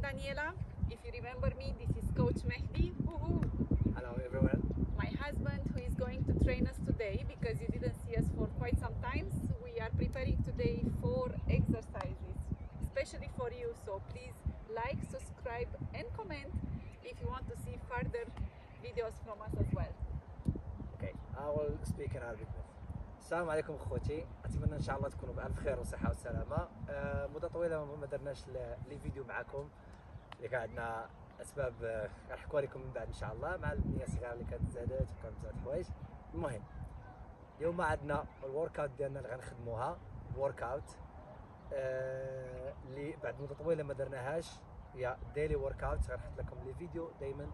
Daniela. If you remember me, this is Coach Mehdi. Woohoo! Hello everyone. My husband, who is going to train us today because you didn't see us for quite some time. We are preparing today 4 exercises, especially for you. So please like, subscribe and comment if you want to see further videos from us as well. Okay, I will speak in Arabic. السلام عليكم اخوتي، اتمنى ان شاء الله تكونوا بالف خير وصحه وسلامه. مده طويله ما درناش لي فيديو معكم اللي كان عندنا اسباب غنحكوا لكم من بعد ان شاء الله، مع البنيه الصغيره اللي كانت زادت وكانت زاد حوايج. المهم اليوم عندنا الورك اوت ديالنا اللي غنخدموها، ورك اوت اللي بعد مده طويله ما درناهاش، هي ديلي ورك اوت. غنحط لكم لي فيديو دائما،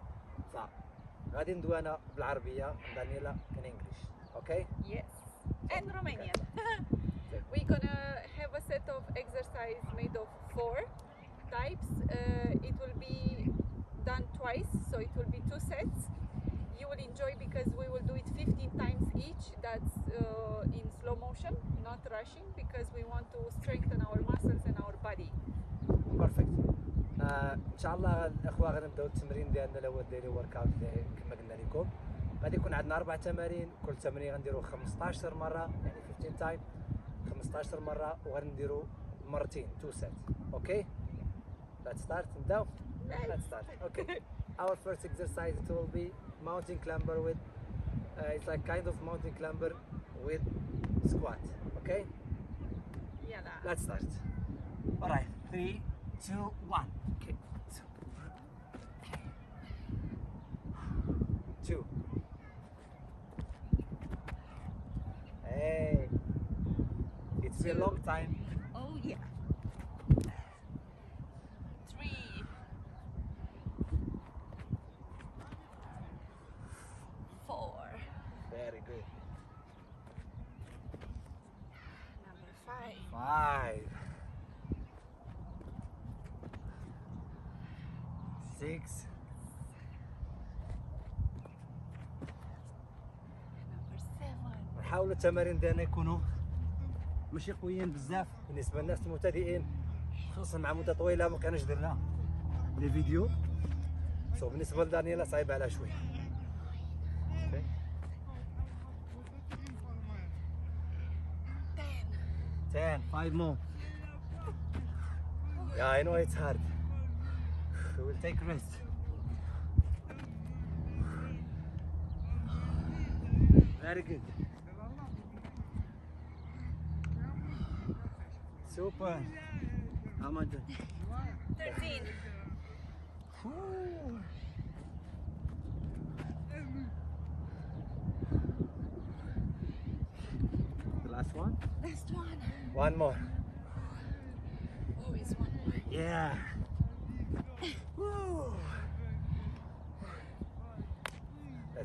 فغادي ندوي انا بالعربيه ودانيلا in English. Okay? Yes. And Romanian. We're gonna have a set of exercise made of 4 types. It will be done twice, so it will be 2 sets. You will enjoy because we will do it 15 times each. That's in slow motion, not rushing, because we want to strengthen our muscles and our body. Perfect. ان شاء الله الاخوه غنبداو التمرين ديالنا اللي هو الديلي ورك اوت اللي كما قلنا لكم. غادي يكون عندنا 4 تمارين، كل تمرين غنديرو 15 مره، يعني 15 تايم 15 مره، وغنديرو مرتين 2 سيت. اوكي let's start. نبداو. Let's start. Okay. Our first exercise, it will be mountain climber with it's like kind of mountain climber with squat. Okay, Yalla. let's start. All right, 3 2 1. Okay, 2. Hey, it's been a long time. Oh yeah. 3. 4. Very good. Number 5. 5 6 Number 7. نحاولوا التمارين ديالنا يكونوا ماشي قويين بزاف بالنسبه للناس المبتدئين، خصوصا مع مده طويله ما كانش درنا لي فيديو، سو بالنسبه لدانيلا صعيبه عليها شويه. Okay. 10 5 more. Yeah, I know it's hard. We will take rest. Very good. Super. How much? 13. The last one? Last one. One more. Oh, it's one more. Yeah. Woo.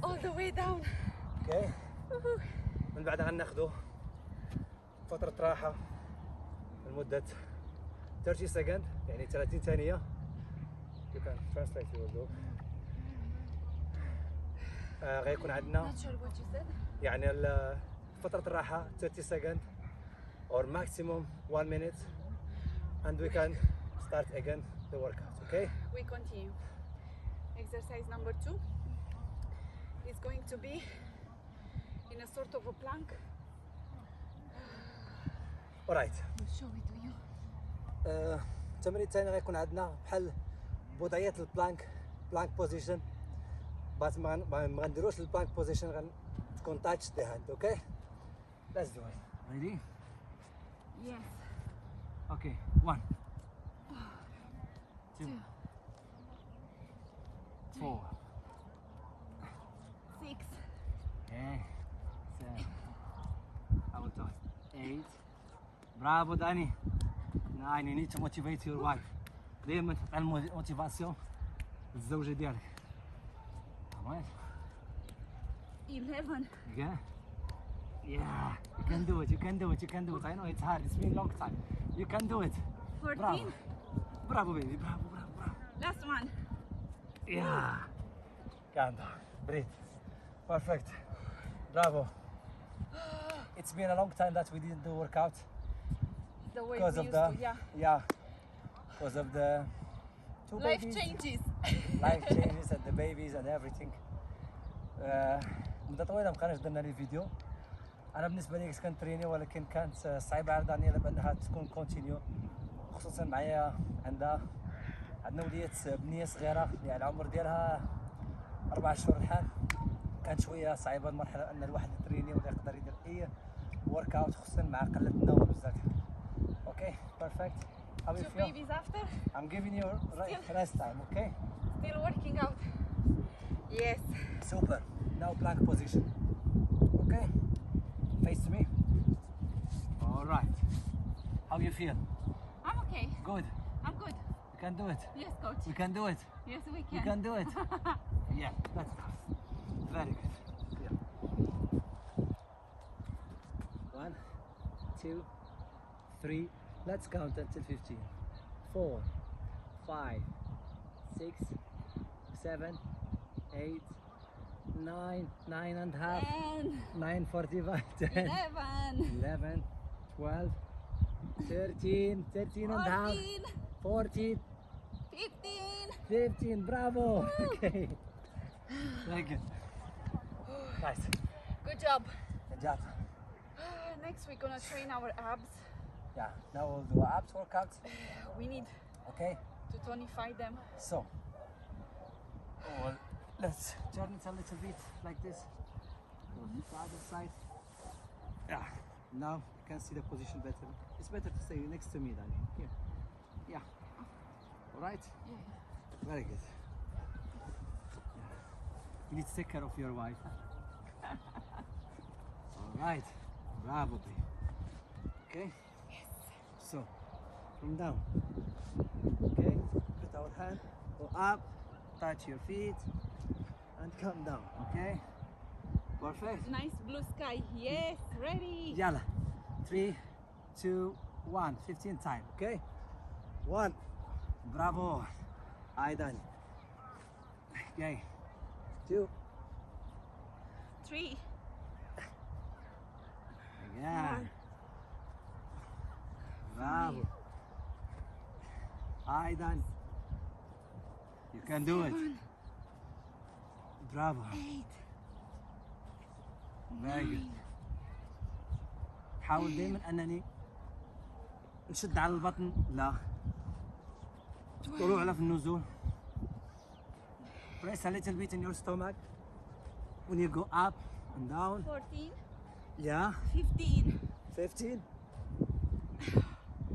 All the way down. Okay. من بعد غناخدو فترة راحة لمدة 30 second، يعني 30 ثانية. You can translate your go. غيكون عندنا Not sure what you said. يعني فترة الراحة 30 second or maximum 1 minute, and we can start again the workout. Okay? We continue. Exercise number 2 is going to be in a sort of a plank. Alright. I'll show it to you. التمرين الثاني غيكون عندنا بحال وضعية البلانك، بلانك بوزيشن، بس ما غنديروش البلانك بوزيشن، تكون تاتش ذا هاند. اوكي let's do it. Ready? Yes. Okay, 1 2 4 6. Okay, 7 I will toss 8. Bravo Dani. 9. You need to motivate your wife. دائما تعطي الموتيفاسيون للزوجة ديالك. تمام. 11. Yeah. Yeah. You can do it. You can do it. You can do it. I know it's hard. It's been a long time. You can do it. 14. Bravo. Bravo baby. Bravo, bravo, bravo. Last one. Yeah. Calm down. Breathe. Perfect. Bravo. It's been a long time that we didn't do workout The way because we of used the to, yeah. yeah, because of the two Life babies. changes. Life changes and the babies and everything. مدة طويلة مبقناش درنا لي فيديو. أنا بالنسبة لي كنت كنتريني ولكن كانت صعيبة على دانيال بأنها تكون كونتينيو، خصوصا معايا عندنا وليدة بنية صغيرة اللي على العمر ديالها 4 شهور الحال. كانت شوية صعيبة المرحلة أن الواحد يتريني ولا يقدر يدير أي ورك اوت، خصوصا مع قلة النوم بزاف. Okay, perfect. How do you Two feel? babies after. I'm giving you rest time, okay? Still working out. Yes. Super. Now plank position. Okay. Face me. All right. How you feel? I'm okay. Good. I'm good. We can do it. Yes, coach. We can do it. Yes, we We can. can do it. Yeah, that's very good. Yeah. 1, 2, 3. Let's count until 15. 4, 5, 6, 7, 8, 9, 9.5, 10, 9:45, 10, 11, 11, 12, 13, 13 and a half, 14, 14, 15. 15. Bravo. Okay. Very good. Nice. Good job. Good job. Next, we're gonna train our abs. Yeah. Now we'll do abs workout. We need Okay. to tonify them. So, let's turn it a little bit like this. To the other side. Yeah. Now you can see the position better. It's better to stay next to me than here. Yeah. All right. Yeah. Very good. Yeah. You need to take care of your wife. All right. Bravo, babe. Okay. Yes. So, from down. Okay. Put our hand. Go up. Touch your feet. And come down. Okay. Perfect. Nice blue sky. Yes. Ready. Yalla. 3, 2, 1. 15 time. Okay. 1. Bravo. I done. Okay. 2. 3. Again. Bravo. I done. You can do it. Bravo. 8. Very good. حاول دائما انني نشد على البطن، لا طلوع على في النزول. Press a little bit in your stomach when you go up and down. 14. Yeah. 15. 15.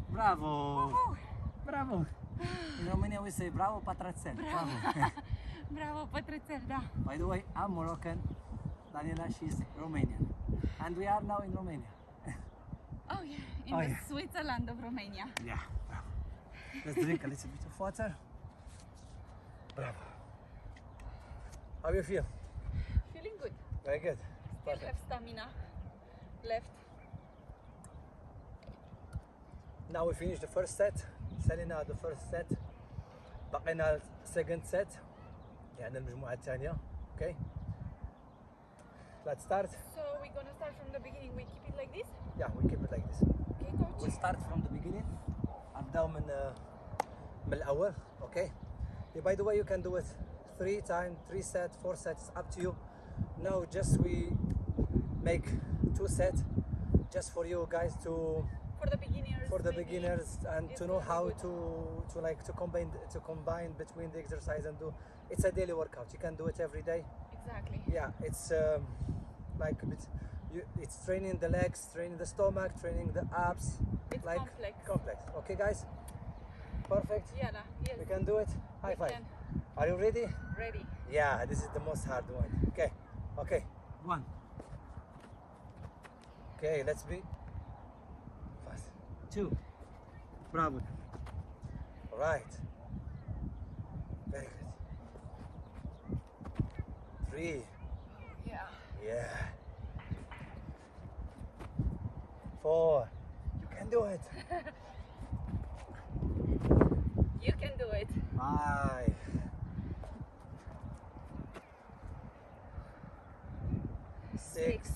Bravo. Woohoo. Bravo. In Romania we say bravo patrațel. Bravo. Bravo, Patrițel, da. By the way, I'm Moroccan. Daniela, she's Romanian. And we are now in Romania. Oh yeah, in Oh, the yeah. Switzerland of Romania. Yeah, bravo. Let's drink a little bit of water. Bravo. How do you feel? Feeling good. Very good. Still have stamina left. Now we finished the first set. سالينا the first set. بقينا second set. يعني المجموعة الثانية. Okay. Let's start. So we're gonna start from the beginning. We keep it like this. Yeah, we keep it like this. Okay, coach. We'll start from the beginning. نبداو من الأول. Okay. Yeah, by the way, you can do it 3 times, 3 sets, 4 sets. It's up to you. Now just we make 2 sets just for you guys to For the beginners. for the maybe beginners and it's to know really how good. to combine between the exercise and do. It's a daily workout. You can do it every day. Exactly. Yeah, it's like a bit, it's training the legs, training the stomach, training the abs. It's like complex. Okay, guys. Perfect. Yeah, yes. We can do it. High We five. can. Are you ready? Ready. Yeah, this is the most hard one. Okay. Okay. 1. Okay, let's be fast. 2. Bravo. All right. Very good. 3. Yeah. Yeah. 4. You can do it. You can do it. 5. 6.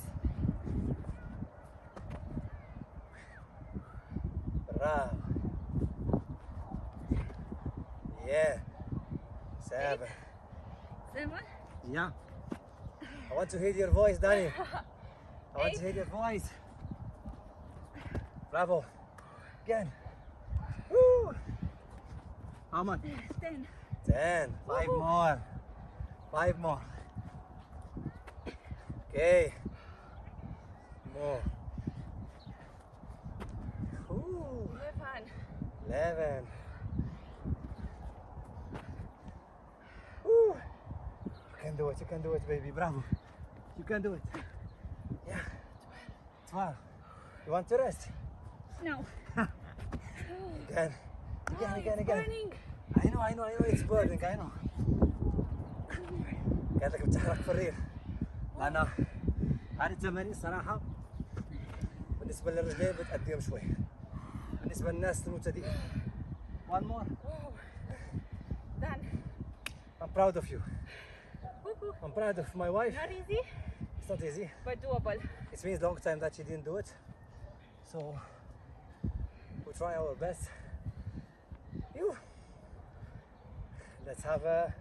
Bravo. Yeah. 7. 7. Yeah. I want to hear your voice, Danny. I want to hear your voice. Bravo. Again. Woo. How much? 10. 10. 5 more. 5 more. Okay. More. Ooh. 11. 11. Ooh. You can do it, baby. Bravo. You can do it. Yeah. 12. You want to rest? No. Again. Again. Burning. I know it's burning, I know. قاعدك بتحرق في الريق. لأن هذه التمارين صراحة بالنسبة للرجلين بتأديهم شوي. بالنسبة للناس المبتدئين. One more. Wow. Done. I'm proud of you. I'm proud of my wife. Not easy, It's not easy. but doable. It means long time that she didn't do it. So we try our best. You. Let's have a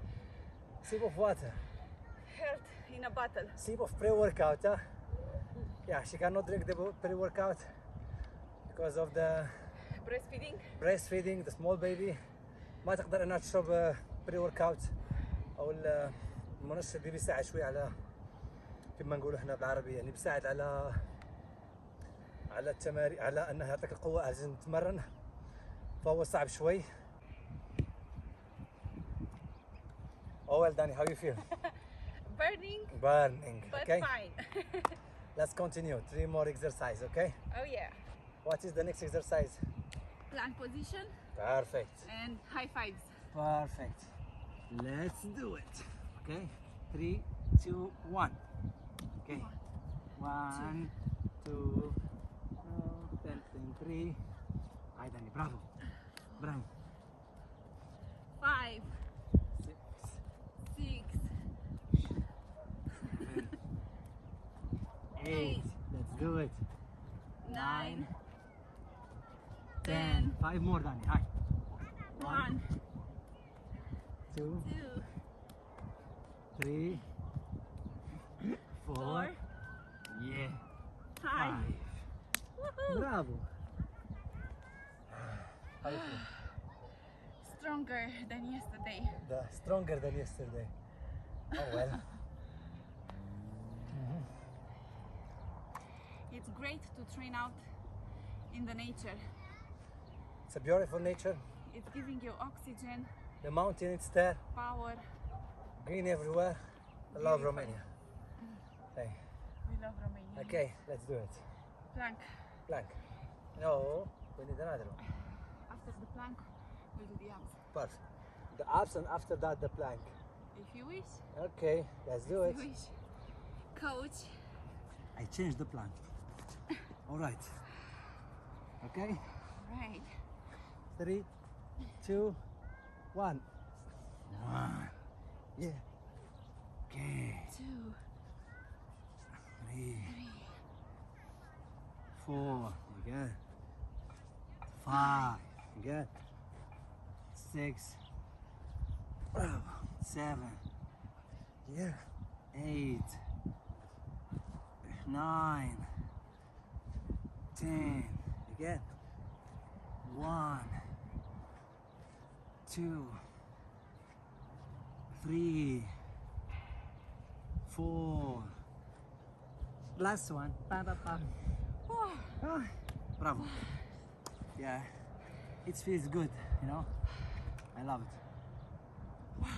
sip of water. Health in a bottle. Sip of pre-workout, huh? Yeah, she cannot drink the pre-workout because of the breastfeeding, the small baby. ما تقدر انها تشرب pre-workout او المنشط اللي بيساعد شوي على كما نقولوا احنا بالعربي، يعني بيساعد على التمارين، على انه يعطيك القوه عشان نتمرن، فهو صعب شوي. Oh well, Danny, how you feel? Burning, but okay. fine. Let's continue. 3 more exercise, okay? Oh yeah. What is the next exercise? Plank position Perfect. and high fives. Perfect. Let's do it. Okay. 3, 2, 1. Okay. 1, 2, 3. Hi, Danny. Bravo. 5, 6, 6, 8. Let's do it. 9, 10, 5 more, Danny. Hi. 1, 2, 2, 3, 4. 4, Yeah. 5. 5. Woohoo! Bravo. How you feel? Stronger than yesterday. Stronger than yesterday. Oh well. It's great to train out in the nature. It's a beautiful nature. It's giving you oxygen, The mountain is there, power. green everywhere. I love Beautiful. Romania. Hey. We love Romania. Okay, let's do it. Plank. Plank. No, we need another one. After the plank, we'll do the abs. Perfect. The abs and after that the plank. If you wish. Okay, let's do If it. you wish. Coach. I changed the plank. All right. Okay. Right. 3, 2, 1. 1. Yeah. Okay. 2, 3, 3, 4. Again. 5. Again. 6. 7. Yeah. 8. 9. 10. Again. 1, 2, 3, 4. Last one. Pa, pa, pa. Oh, Ah, bravo. Yeah, it feels good, you know. I love it. wow.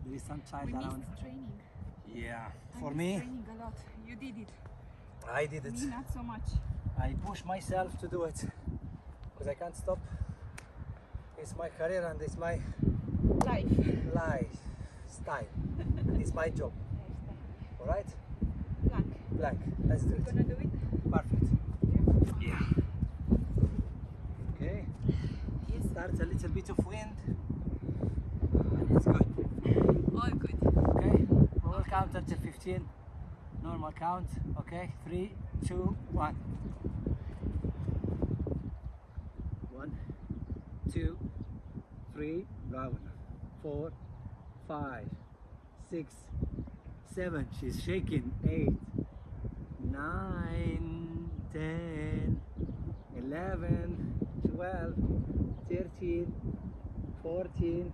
There is some child We around. missed training. Yeah, I for missed me, training a lot. You did it. I did it. Me, not so much. I push myself to do it because I can't stop. It's my career and it's my Life. lifestyle. And it's my job. All right? Plank. Blank. Let's do You it. gonna do it? Perfect. Yeah. Okay. Yes. Starts a little bit of wind. And it's good. All good. Okay. We will count until 15. Normal count. Okay. 3, 2, 1. 1, 2, 3, 4, 4, 5, 6, 7. She's shaking. 8, 9, 10, 11, 12, 13, 14,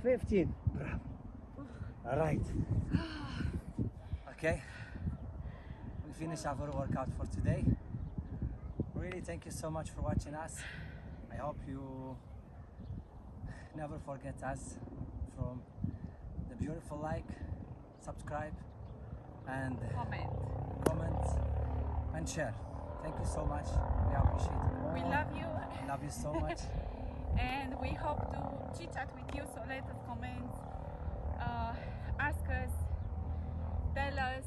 15. Bravo. All right. Okay. We finish our workout for today. Really, thank you so much for watching us. I hope you never forget us from the beautiful like, subscribe, and comment and share. Thank you so much. We appreciate it. We love you. Love you so much. And we hope to chit chat with you, so let us comment, ask us, tell us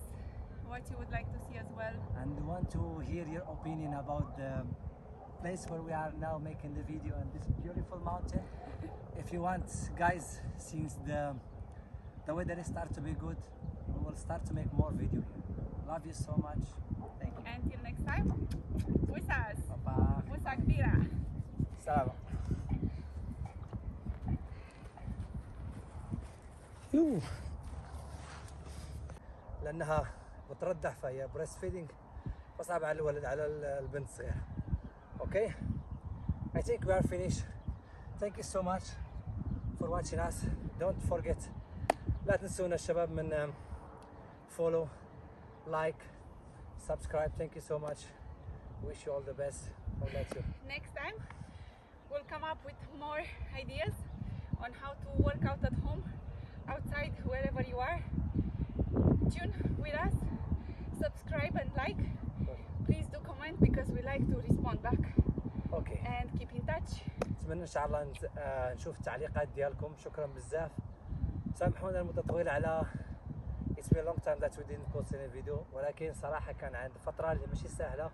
what you would like to see as well. And we want to hear your opinion about the place where we are now making the video and this beautiful mountain. If you want, guys, since the weather is start to be good, we will start to make more video here. Love you so much. Thank you. Until next time, وساس Bye-bye. وسا كبيرة. سلام. يو. لأنها بتردح فهي بريست فيدنج فصعب على الولد على البنت الصغيرة. Okay, I think we are finished. Thank you so much for watching us. Don't forget, لا تنسونا الشباب من follow, like, subscribe. Thank you so much. Wish you all the best. God bless you. Next time, we'll come up with more ideas on how to work out at home, outside, wherever you are. Tune with us, subscribe and like. Please do comment because we like to respond back. Okay. And keep in touch. نتمنى ان شاء الله نشوف التعليقات ديالكم. شكرا بزاف. سامحونا المده طويله على it's been a long time that we didn't post any video، ولكن صراحه كان عند فتره اللي ماشي سهله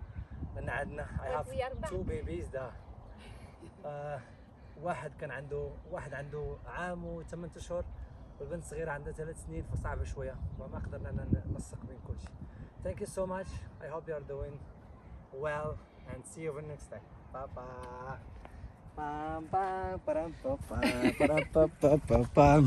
لان عندنا I have 2 babies ده. واحد عنده عام و8 اشهر والبنت صغيره عندها 3 سنين فصعبه شويه وما قدرنا ننسق بين كل شيء. Thank you so much. I hope you are doing well and see you in next time. Bye bye. Pam pam pam pam pam pam pam pam.